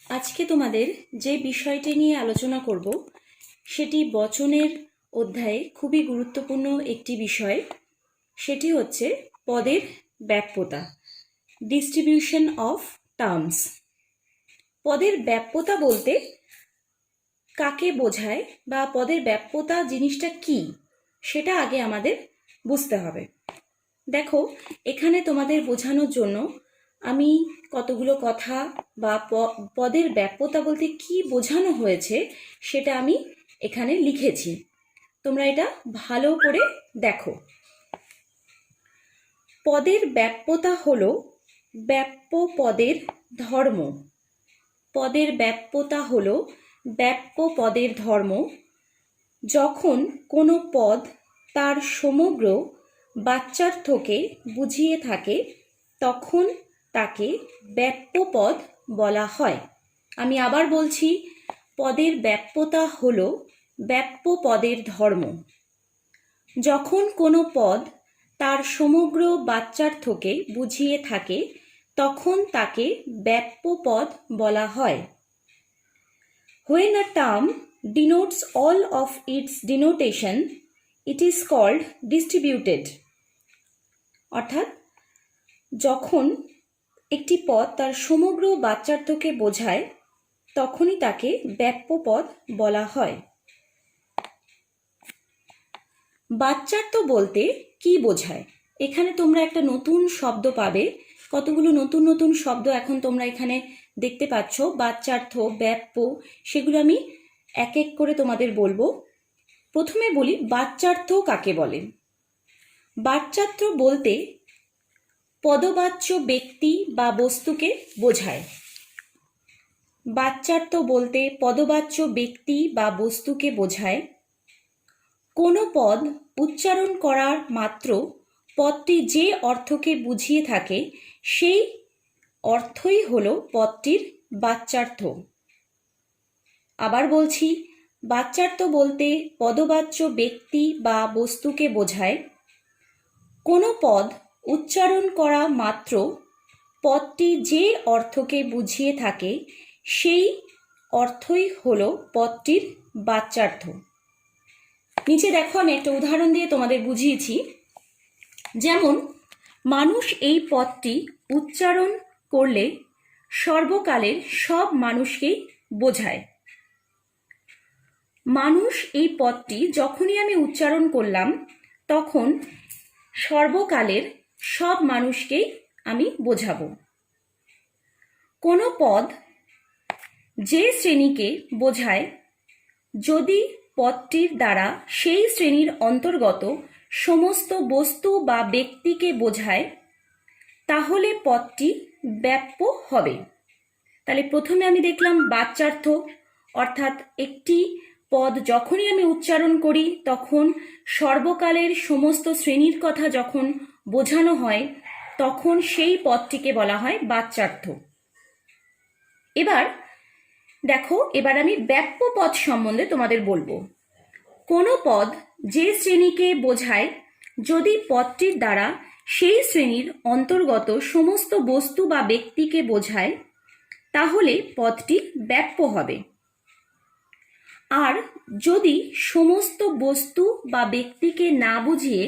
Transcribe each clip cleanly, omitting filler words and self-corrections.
আজকে তোমাদের যে বিষয়টি নিয়ে আলোচনা করব সেটি বচনের অধ্যায়ে খুবই গুরুত্বপূর্ণ একটি বিষয়। সেটি হচ্ছে পদের ব্যাপ্যতা, ডিস্ট্রিবিউশন অফ টার্মস। পদের ব্যাপ্যতা বলতে কাকে বোঝায় বা পদের ব্যাপ্যতা জিনিসটা কি সেটা আগে আমাদের বুঝতে হবে। দেখো, এখানে তোমাদের বোঝানোর জন্য আমি কতগুলো কথা বা পদের ব্যাপ্যতা বলতে কি বোঝানো হয়েছে সেটা আমি এখানে লিখেছি। তোমরা এটা ভালো করে দেখো। পদের ব্যাপ্যতা হলো ব্যাপ্য পদের ধর্ম। পদের ব্যাপ্যতা হলো ব্যাপ্য পদের ধর্ম। যখন কোনো পদ তার সমগ্র বাচ্যার্থকে বুঝিয়ে থাকে তখন তাকে ব্যাপ্য পদ বলা হয়। আমি আবার বলছি, পদের ব্যাপ্যতা হলো ব্যাপ্য পদের ধর্ম। যখন কোনো পদ তার সমগ্র বাচ্যার্থকে বুঝিয়ে থাকে তখন তাকে ব্যাপ্য পদ বলা হয়। When a term denotes all of its denotation, it is called distributed. অর্থাৎ যখন একটি পদ তার সমগ্র বাচ্যার্থকে বোঝায় তখনই তাকে ব্যাপ্য পদ বলা হয়। বাচ্যার্থ বলতে কি বোঝায়? এখানে তোমরা একটা নতুন শব্দ পাবে। কতগুলো নতুন নতুন শব্দ এখন তোমরা এখানে দেখতে পাচ্ছ। বাচ্যার্থ, ব্যাপ্য, সেগুলো আমি এক এক করে তোমাদের বলবো। প্রথমে বলি বাচ্যার্থ কাকে বলে। বাচ্যার্থ বলতে পদবাচ্য ব্যক্তি বা বস্তুকে বোঝায়। বাচ্যার্থ বলতে পদবাচ্য ব্যক্তি বা বস্তুকে বোঝায়। কোনো পদ উচ্চারণ করার মাত্র পদটি যে অর্থকে বুঝিয়ে থাকে সেই অর্থই হলো পদটির বাচ্যার্থ। আবার বলছি, বাচ্যার্থ বলতে পদবাচ্য ব্যক্তি বা বস্তুকে বোঝায়। কোনো পদ উচ্চারণ করা মাত্র পদটি যে অর্থকে বুঝিয়ে থাকে সেই অর্থই হলো পদটির বাচ্যার্থ। নিচে দেখো, আমি একটা উদাহরণ দিয়ে তোমাদের বুঝিয়েছি। যেমন, মানুষ এই পদটি উচ্চারণ করলে সর্বকালের সব মানুষকেই বোঝায়। মানুষ এই পদটি যখনই আমি উচ্চারণ করলাম তখন সর্বকালের সব মানুষকেই আমি বোঝাবো। কোনো পদ যে শ্রেণীকে বোঝায় যদি পদটির দ্বারা সেই শ্রেণীর অন্তর্গত সমস্ত বস্তু বা ব্যক্তিকে বোঝায় তাহলে পদটি ব্যাপ্য হবে। তাহলে প্রথমে আমি দেখলাম বাচ্যার্থ, অর্থাৎ একটি পদ যখনই আমি উচ্চারণ করি তখন সর্বকালের সমস্ত শ্রেণীর কথা যখন বোঝানো হয় তখন সেই পদটিকে বলা হয় বাচ্যার্থ। এবার দেখো, এবার আমি ব্যাপ্য পদ সম্বন্ধে তোমাদের বলবো। কোনো পদ যে শ্রেণীকে বোঝায় যদি পদটির দ্বারা সেই শ্রেণীর অন্তর্গত সমস্ত বস্তু বা ব্যক্তিকে বোঝায় তাহলে পদটি ব্যাপ্য হবে। আর যদি সমস্ত বস্তু বা ব্যক্তিকে না বুঝিয়ে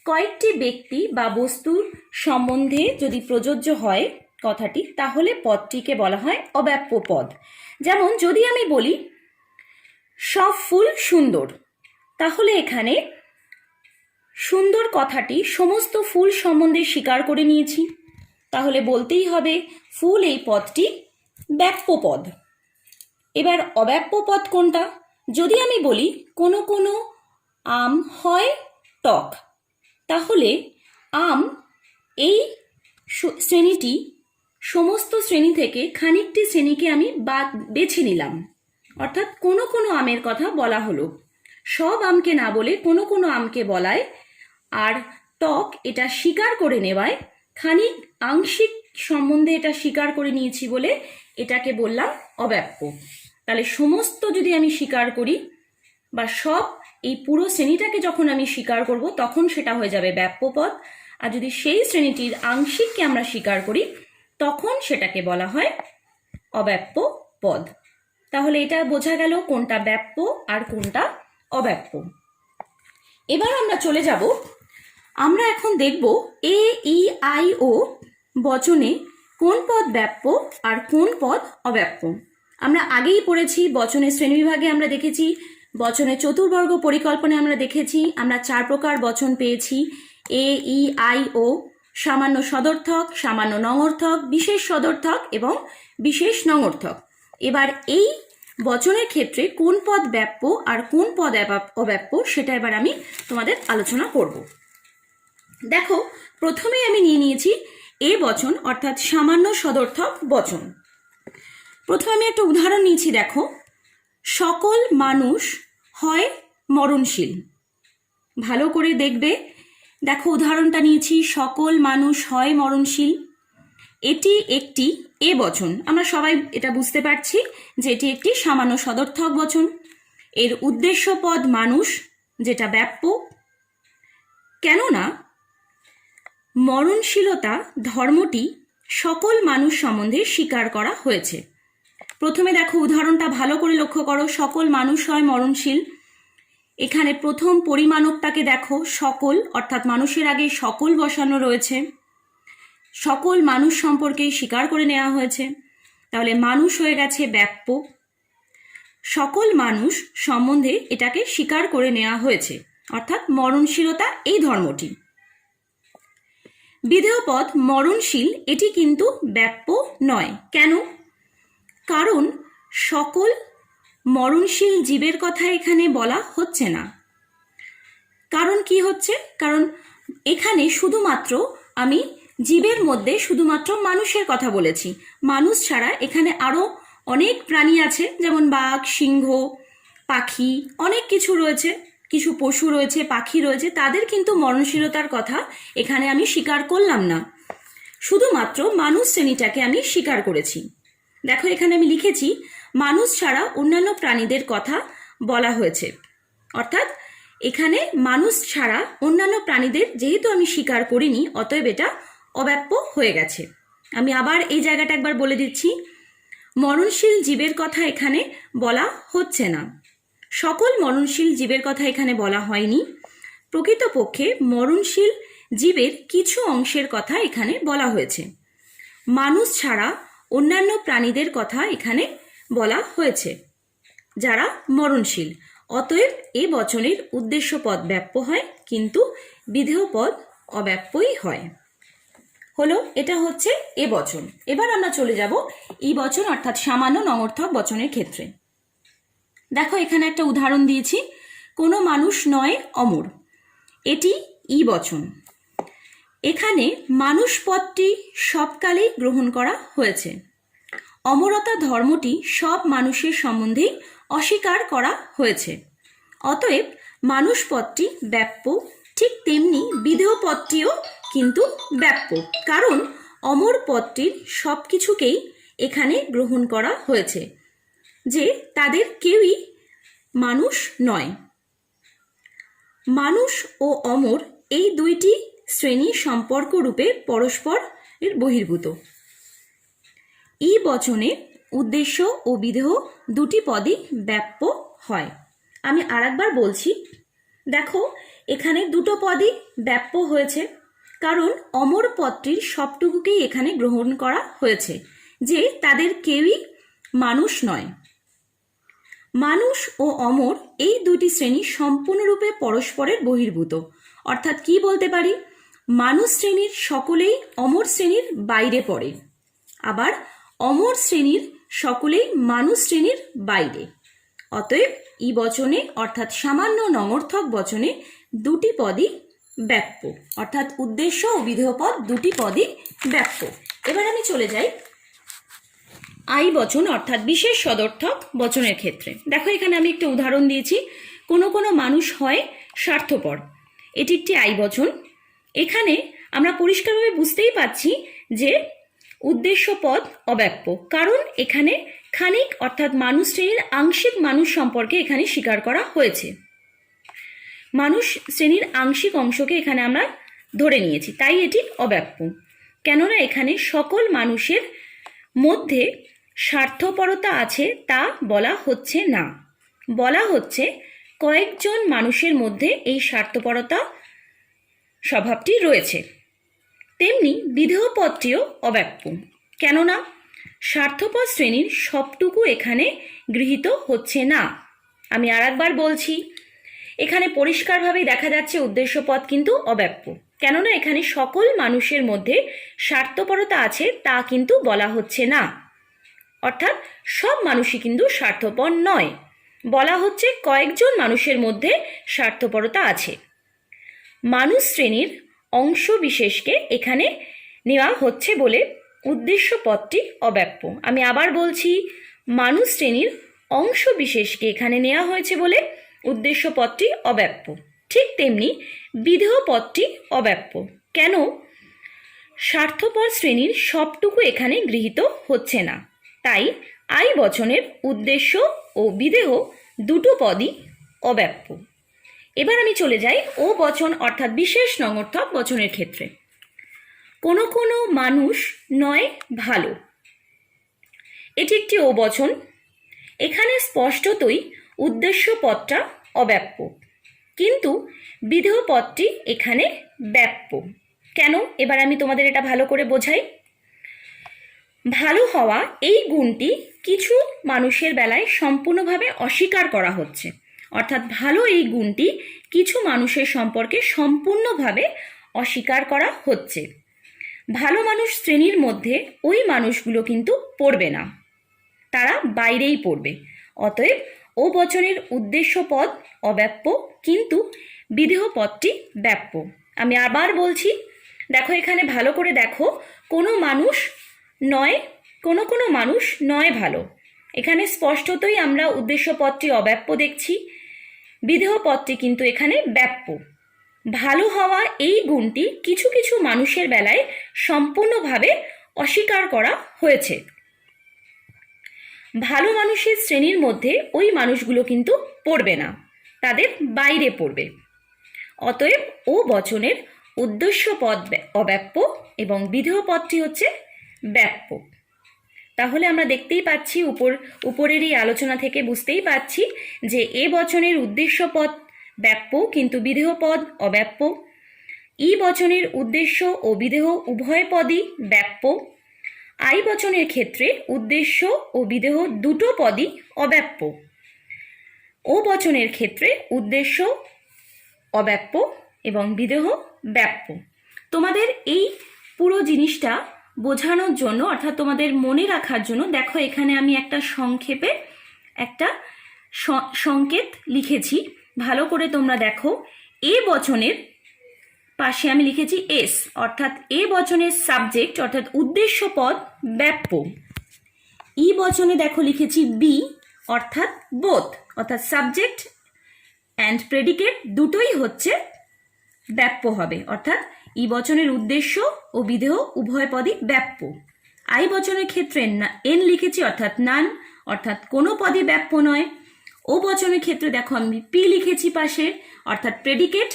কয়েকটি ব্যক্তি বা বস্তুর সম্বন্ধে যদি প্রযোজ্য হয় কথাটি তাহলে পদটিকে বলা হয় অব্যাপ্য পদ। যেমন, যদি আমি বলি সব ফুল সুন্দর, তাহলে এখানে সুন্দর কথাটি সমস্ত ফুল সম্বন্ধে স্বীকার করে নিয়েছি, তাহলে বলতেই হবে ফুল এই পদটি ব্যাপ্য পদ। এবার অব্যাপ্য পদ কোনটা? যদি আমি বলি কোনো কোনো আম হয় টক, তাহলে আম এই শ্রেণীটি সমস্ত শ্রেণী থেকে খানিকটি শ্রেণীকে আমি বেছে নিলাম, অর্থাৎ কোনো কোনো আমের কথা বলা হলো। সব আমকে না বলে কোনো কোনো আমকে বলায়, আর টক এটা স্বীকার করে নেওয়ায় খানিক আংশিক সম্বন্ধে এটা স্বীকার করে নিয়েছি বলে এটাকে বললাম অব্যাপ্য। তাহলে সমস্ত যদি আমি স্বীকার করি বা সব এই পুরো শ্রেণীটাকে যখন আমি স্বীকার করব তখন সেটা হয়ে যাবে ব্যাপ্য পদ। আর যদি সেই শ্রেণীটির আংশিককে আমরা স্বীকার করি তখন সেটাকে বলা হয় অব্যাপ্য পদ। তাহলে এটা বোঝা গেল কোনটা ব্যাপ্য আর কোনটা অব্যাপ্য। এবার আমরা চলে যাব, আমরা এখন দেখব এ ই আই ও বচনে কোন পদ ব্যাপ্য আর কোন পদ অব্যাপ্য। আমরা আগেই পড়েছি বচনের শ্রেণীবিভাগে, আমরা দেখেছি বচনের চতুর্বর্গ পরিকল্পনায় আমরা দেখেছি আমরা 4 প্রকার বচন পেয়েছি, এ ই আই ও, সামান্য সদর্থক, সামান্য নঙর্থক, বিশেষ সদর্থক এবং বিশেষ নঙর্থক। এবার এই বচনের ক্ষেত্রে কোন পদ ব্যাপ্য আর কোন পদ অব্যাপ্য সেটা এবার আমি তোমাদের আলোচনা করব। দেখো, প্রথমেই আমি নিয়ে নিয়েছি এ বচন অর্থাৎ সামান্য সদর্থক বচন। প্রথমে আমি একটা উদাহরণ নিয়েছি, দেখো, সকল মানুষ হয় মরণশীল। ভালো করে দেখবে, দেখো উদাহরণটা নিয়েছি, সকল মানুষ হয় মরণশীল। এটি একটি এ বচন, আমরা সবাই এটা বুঝতে পারছি যে এটি একটি সামান্য সদর্থক বচন। এর উদ্দেশ্য পদ মানুষ, যেটা ব্যাপ্য, কেননা মরণশীলতা ধর্মটি সকল মানুষ সম্বন্ধে স্বীকার করা হয়েছে। প্রথমে দেখো উদাহরণটা ভালো করে লক্ষ্য করো, সকল মানুষ হয় মরণশীল। এখানে প্রথম পরিমাণকটাকে দেখো, সকল অর্থাৎ মানুষের আগে সকল বসানো রয়েছে, সকল মানুষ সম্পর্কে স্বীকার করে নেওয়া হয়েছে। তাহলে মানুষ হয়ে গেছে ব্যাপ্য, সকল মানুষ সম্বন্ধে এটাকে স্বীকার করে নেওয়া হয়েছে, অর্থাৎ মরণশীলতা এই ধর্মটি। বিধেয় পদ মরণশীল, এটি কিন্তু ব্যাপ্য নয়। কেন? কারণ সকল মরণশীল জীবের কথা এখানে বলা হচ্ছে না। কারণ কি হচ্ছে? কারণ এখানে শুধুমাত্র আমি জীবের মধ্যে শুধুমাত্র মানুষের কথা বলেছি। মানুষ ছাড়া এখানে আরো অনেক প্রাণী আছে, যেমন বাঘ, সিংহ, পাখি, অনেক কিছু রয়েছে, কিছু পশু রয়েছে, পাখি রয়েছে, তাদের কিন্তু মরণশীলতার কথা এখানে আমি স্বীকার করলাম না, শুধুমাত্র মানুষ শ্রেণীটাকে আমি স্বীকার করেছি। দেখো এখানে আমি লিখেছি মানুষ ছাড়া অন্যান্য প্রাণীদের কথা বলা হয়েছে, অর্থাৎ এখানে মানুষ ছাড়া অন্যান্য প্রাণীদের যেহেতু আমি স্বীকার করিনি, অতএব এটা অব্যাপ্য হয়ে গেছে। আমি আবার এই জায়গাটা একবার বলে দিচ্ছি, মরণশীল জীবের কথা এখানে বলা হচ্ছে না, সকল মরণশীল জীবের কথা এখানে বলা হয়নি। প্রকৃতপক্ষে মরণশীল জীবের কিছু অংশের কথা এখানে বলা হয়েছে, মানুষ ছাড়া অন্যান্য প্রাণীদের কথা এখানে বলা হয়েছে যারা মরণশীল। অতএব এ বচনের উদ্দেশ্য পদ ব্যাপ্য হয়, কিন্তু বিধেয় পদ অব্যাপ্যই হয়। হলো, এটা হচ্ছে এ বচন। এবার আমরা চলে যাব ই বচন অর্থাৎ সামান্য নঙর্থক বচনের ক্ষেত্রে। দেখো এখানে একটা উদাহরণ দিয়েছি, কোনো মানুষ নয় অমর, এটি ই বচন। এখানে মানুষ পদটি সবকালেই গ্রহণ করা হয়েছে। অমরতা ধর্মটি সব মানুষের সম্বন্ধেই অস্বীকার করা হয়েছে। অতএব মানুষ পদটি ব্যাপ্য, ঠিক তেমনি বিধেয় পদটিও কিন্তু ব্যাপ্য, কারণ অমর পদটির সব কিছুকেই এখানে গ্রহণ করা হয়েছে, যে তাদের কেউই মানুষ নয়। মানুষ ও অমর এই দুইটি শ্রেণী সম্পর্ক রূপে পরস্পর বহির্ভূত। ই বচনে উদ্দেশ্য ও বিধেয় দুটি পদই ব্যাপ্য হয়। আমি আরেকবার বলছি, দেখো এখানে দুটো পদই ব্যাপ্য হয়েছে, কারণ অমর পদটির সবটুকুকেই এখানে গ্রহণ করা হয়েছে, যে তাদের কেউই মানুষ নয়। মানুষ ও অমর এই দুটি শ্রেণী সম্পূর্ণরূপে পরস্পরের বহির্ভূত, অর্থাৎ কি বলতে পারি, মানুষ শ্রেণীর সকলেই অমর শ্রেণীর বাইরে পড়ে, আবার অমর শ্রেণীর সকলেই মানুষ শ্রেণীর বাইরে। অতএব ই বচনে অর্থাৎ সামান্য নঙর্থক বচনে দুটি পদই ব্যাপ্য, অর্থাৎ উদ্দেশ্য ও বিধেয় পদ দুটি পদই ব্যাপ্য। এবার আমি চলে যাই আই বচন অর্থাৎ বিশেষ সদর্থক বচনের ক্ষেত্রে। দেখো এখানে আমি একটা উদাহরণ দিয়েছি, কোনো কোনো মানুষ হয় স্বার্থপর, এটি একটি আই বচন। এখানে আমরা পরিষ্কারভাবে বুঝতেই পাচ্ছি যে উদ্দেশ্য পদ অব্যাপ্য, কারণ এখানে খানিক অর্থাৎ মানুষ শ্রেণীর আংশিক মানুষ সম্পর্কে এখানে স্বীকার করা হয়েছে। মানুষ শ্রেণীর আংশিক অংশকে এখানে আমরা ধরে নিয়েছি, তাই এটি অব্যাপ্য। কেননা এখানে সকল মানুষের মধ্যে স্বার্থপরতা আছে তা বলা হচ্ছে না, বলা হচ্ছে কয়েকজন মানুষের মধ্যে এই স্বার্থপরতা স্বভাবটি রয়েছে। তেমনি বিধেয় পদটিও অব্যাপ্য, কেননা স্বার্থপর শ্রেণীর সবটুকু এখানে গৃহীত হচ্ছে না। আমি আরেকবার বলছি, এখানে পরিষ্কারভাবেই দেখা যাচ্ছে উদ্দেশ্য পদ কিন্তু অব্যাপ্য, কেননা এখানে সকল মানুষের মধ্যে স্বার্থপরতা আছে তা কিন্তু বলা হচ্ছে না, অর্থাৎ সব মানুষই কিন্তু স্বার্থপর নয়, বলা হচ্ছে কয়েকজন মানুষের মধ্যে স্বার্থপরতা আছে। মানুষ শ্রেণীর অংশ বিশেষকে এখানে নেওয়া হচ্ছে বলে উদ্দেশ্য পদটি অব্যাপ্য। আমি আবার বলছি, মানুষ শ্রেণীর অংশ বিশেষকে এখানে নেওয়া হয়েছে বলে উদ্দেশ্য পদটি অব্যাপ্য। ঠিক তেমনি বিধেয় পদটি অব্যাপ্য, কেন? স্বার্থপর শ্রেণীর সবটুকু এখানে গৃহীত হচ্ছে না, তাই আই বচনের উদ্দেশ্য ও বিধেয় দুটো পদই অব্যাপ্য। এবার আমি চলে যাই ও বচন অর্থাৎ বিশেষ নঙর্থক বচনের ক্ষেত্রে। কোনো কোনো মানুষ নয় ভালো, এটি একটি ও বচন। এখানে স্পষ্টতই উদ্দেশ্য পদটা অব্যাপ্য, কিন্তু বিধেয় পদটি এখানে ব্যাপ্য। কেন? এবার আমি তোমাদের এটা ভালো করে বোঝাই। ভালো হওয়া এই গুণটি কিছু মানুষের বেলায় সম্পূর্ণভাবে অস্বীকার করা হচ্ছে, অর্থাৎ ভালো এই গুণটি কিছু মানুষের সম্পর্কে সম্পূর্ণভাবে অস্বীকার করা হচ্ছে। ভালো মানুষ শ্রেণীর মধ্যে ওই মানুষগুলো কিন্তু পড়বে না, তারা বাইরেই পড়বে। অতএব ও বচনের উদ্দেশ্য পদ অব্যাপ্য, কিন্তু বিধেয় পদটি ব্যাপ্য। আমি আবার বলছি, দেখো এখানে ভালো করে দেখো, কোনো মানুষ নয়, কোনো কোনো মানুষ নয় ভালো, এখানে স্পষ্টতই আমরা উদ্দেশ্য পদটি অব্যাপ্য দেখছি, বিধেয় পদটি কিন্তু এখানে ব্যাপ্য। ভালো হওয়া এই গুণটি কিছু কিছু মানুষের বেলায় সম্পূর্ণভাবে অস্বীকার করা হয়েছে। ভালো মানুষের শ্রেণীর মধ্যে ওই মানুষগুলো কিন্তু পড়বে না, তাদের বাইরে পড়বে। অতএব ও বচনের উদ্দেশ্য পদ অব্যাপ্য এবং বিধেয় পদটি হচ্ছে ব্যাপ্য। তাহলে আমরা দেখতেই পাচ্ছি, উপরের এই আলোচনা থেকে বুঝতেই পাচ্ছি যে এ বচনের উদ্দেশ্য পদ ব্যাপ্য কিন্তু বিধেয় পদ অব্যাপ্য। ই বচনের উদ্দেশ্য ও বিধেয় উভয় পদই ব্যাপ্য। আই বচনের ক্ষেত্রে উদ্দেশ্য ও বিধেয় দুটো পদই অব্যাপ্য। ও বচনের ক্ষেত্রে উদ্দেশ্য অব্যাপ্য এবং বিধেয় ব্যাপ্য। তোমাদের এই পুরো জিনিসটা বোঝানোর জন্য, অর্থাৎ তোমাদের মনে রাখার জন্য, দেখো এখানে আমি একটা সংক্ষেপে একটা সংকেত লিখেছি, ভালো করে তোমরা দেখো। এ বচনের পাশে আমি লিখেছি এস, অর্থাৎ এ বচনের সাবজেক্ট অর্থাৎ উদ্দেশ্য পদ ব্যাপ্য। ই বচনে দেখো লিখেছি বি, অর্থাৎ বোথ, অর্থাৎ সাবজেক্ট অ্যান্ড প্রেডিকেট দুটোই হচ্ছে ব্যাপ্য হবে, অর্থাৎ ই বচনের উদ্দেশ্য ও বিধেয় উভয় পদই ব্যাপ্য। আই বচনের ক্ষেত্রে এন লিখেছি, অর্থাৎ নান, অর্থাৎ কোনো পদই ব্যাপ্য নয়। ও বচনের ক্ষেত্রে দেখো আমি পি লিখেছি পাশে, অর্থাৎ প্রেডিকেট।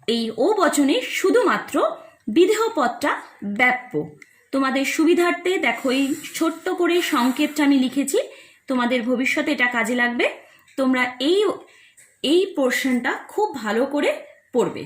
এই ও বচনে শুধুমাত্র বিধেয় পদটা ব্যাপ্য। তোমাদের সুবিধার্থে দেখো এই ছোট্ট করে সংকেতটা আমি লিখেছি, তোমাদের ভবিষ্যতে এটা কাজে লাগবে। তোমরা এই পোর্শনটা খুব ভালো করে পড়বে।